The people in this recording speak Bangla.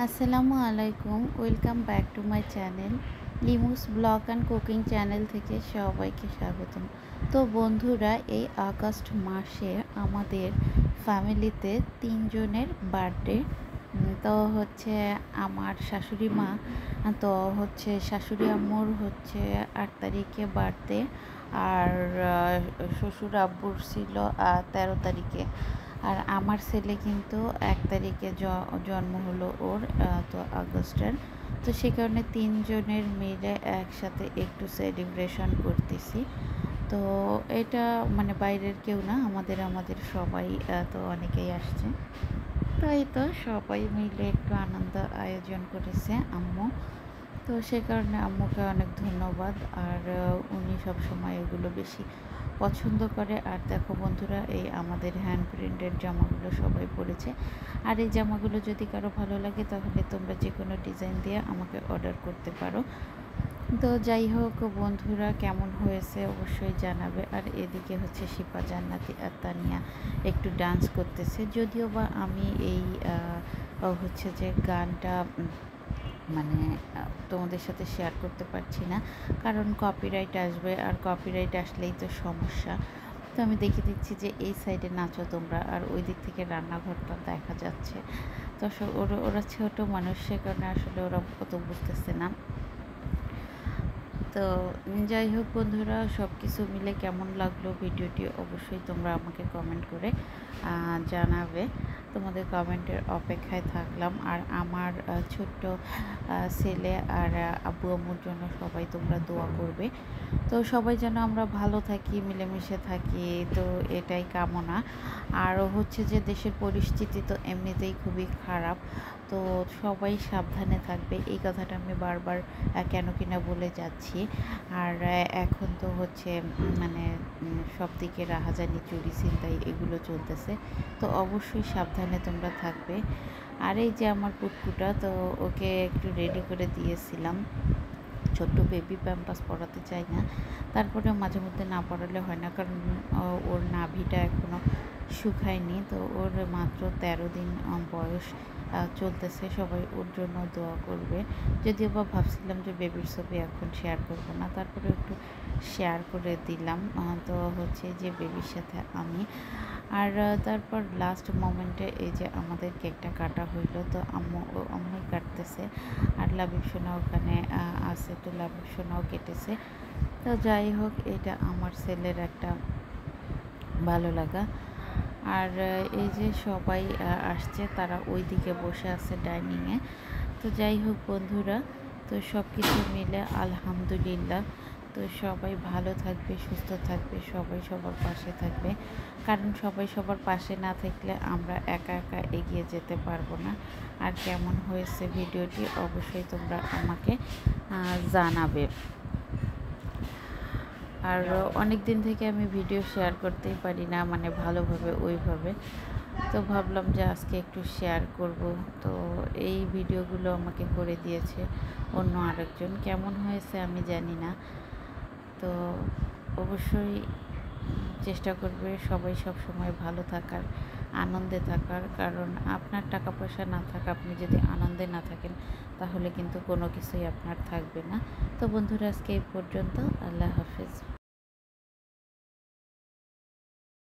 আসসালামু আলাইকুম, welcome back to my channel লিমুস blog and cooking channel থেকে সবাইকে স্বাগতম। তো বন্ধুরা, এই আগস্ট মাসে আমাদের ফ্যামিলিতে তিনজনের বার্থডে। তো হচ্ছে আমার শাশুড়ি মা, তো হচ্ছে শাশুড়ি আম্মুর হচ্ছে 8 তারিখে বার্থডে, আর শ্বশুর আব্বুর ছিল 13 তারিখে। আর আমার ছেলে কিন্তু 1 তারিখে জন্ম হলো ওর, তো আগস্টের। তো সে কারণে তিনজনের মিলে একসাথে একটু সেলিব্রেশন করতেছি। তো এটা মানে বাইরের কেউ না, আমাদের সবাই, তো অনেকেই আসছে। তাই তো সবাই মিলে একটু আনন্দ আয়োজন করেছে আম্মু। তো সে কারণে আম্মুকে অনেক ধন্যবাদ। আর উনি সবসময় এগুলো বেশি পছন্দ করে। আর দেখো বন্ধুরা, এই আমাদের হ্যান্ড প্রিন্টেড জামাগুলো সবাই পরেছে। আর এই জামাগুলো যদি কারো ভালো লাগে তাহলে তোমরা যে কোনো ডিজাইন দিয়ে আমাকে অর্ডার করতে পারো। তো যাই হোক বন্ধুরা, কেমন হয়েছে অবশ্যই জানাবে। আর এদিকে হচ্ছে শিপা, জান্নাতি আর তানিয়া একটু ডান্স করতেছে। যদিও বা আমি এই হচ্ছে যে গানটা মানে তোমাদের সাথে শেয়ার করতে পারছি না, কারণ কপিরাইট আসবে। আর কপিরাইট আসলেই তো সমস্যা। তো আমি দেখে দিচ্ছি যে এই সাইডে নাচো তোমরা, আর ওই দিক থেকে রান্নাঘরটা দেখা যাচ্ছে। তো ওরা ছোটো মানুষ, সে কারণে আসলে ওরা অত বুঝতেছে না। তো যাই হোক বন্ধুরা, সব কিছু মিলে কেমন লাগলো ভিডিওটি অবশ্যই তোমরা আমাকে কমেন্ট করে জানাবে। তোমাদের কমেন্টের অপেক্ষায় থাকলাম। আর আমার ছোট্ট ছেলে আর আব্বু আম্মুর জন্য সবাই তোমরা দোয়া করবে। তো সবাই যেন আমরা ভালো থাকি, মিলেমিশে থাকি, তো এটাই কামনা। আর হচ্ছে যে দেশের পরিস্থিতি তো এমনিতেই খুবই খারাপ। তো সবাই সাবধানে থাকবে, এই কথাটা আমি বারবার কেন কিনা বলে যাচ্ছি। আর এখন তো হচ্ছে মানে সব দিকে রাহাজানি, চুরি, ছিনতাই এগুলো চলতেছে। তো অবশ্যই সাবধানে তোমরা থাকবে। আর এই যে আমার পুটকুটা, তো ওকে একটু রেডি করে দিয়েছিলাম। ছোট্ট বেবি প্যাম্পাস পরাতে চাই না, তারপরে মাঝে মধ্যে না পরালে হয় না, কারণ ওর নাভিটা এখনও শুকায়নি। তো ওর মাত্র 13 দিন বয়স চলতেছে। সবাই ওর জন্য দোয়া করবে। যদিও বা ভাবছিলাম যে বেবির ছবি এখন শেয়ার করব না, তারপরে একটু শেয়ার করে দিলাম। তো হচ্ছে যে বেবির সাথে আমি। আর তারপর লাস্ট মোমেন্টে এই যে আমাদের কেকটা কাটা হইলো, তো আম্মুই কাটতেছে। আর লাবিব সোনা ওখানে আছে, তো লাবিব সোনাও কেটেছে। তো যাই হোক, এটা আমার ছেলের একটা ভালো লাগা। আর এই যে সবাই আসছে, তারা ওই দিকে বসে আছে ডাইনিংয়ে। তো যাই হোক বন্ধুরা, তো সব কিছু মিলে আলহামদুলিল্লাহ। তো সবাই ভালো থাকবে, সুস্থ থাকবে, সবাই সবার পাশে থাকবে, কারণ সবাই সবার পাশে না থাকলে আমরা একা একা এগিয়ে যেতে পারবো না। আর কেমন হয়েছে ভিডিওটি অবশ্যই তোমরা আমাকে জানাবে। আর অনেক দিন থেকে আমি ভিডিও শেয়ার করতেই পারি না, মানে ভালোভাবে ওইভাবে। তো ভাবলাম যে আজকে একটু শেয়ার করব। তো এই ভিডিওগুলো আমাকে করে দিয়েছে অন্য আরেকজন। কেমন হয়েছে আমি জানি না। তো অবশ্যই চেষ্টা করবে সবাই সব সময় ভালো থাকার, আনন্দে থাকার, কারণ আপনার টাকা পয়সা না থাকা, আপনি যদি আনন্দে না থাকেন তাহলে কিন্তু কোনো কিছুই আপনার থাকবে না। তো বন্ধুরা, আজকে এই পর্যন্ত। আল্লাহ হাফেজ।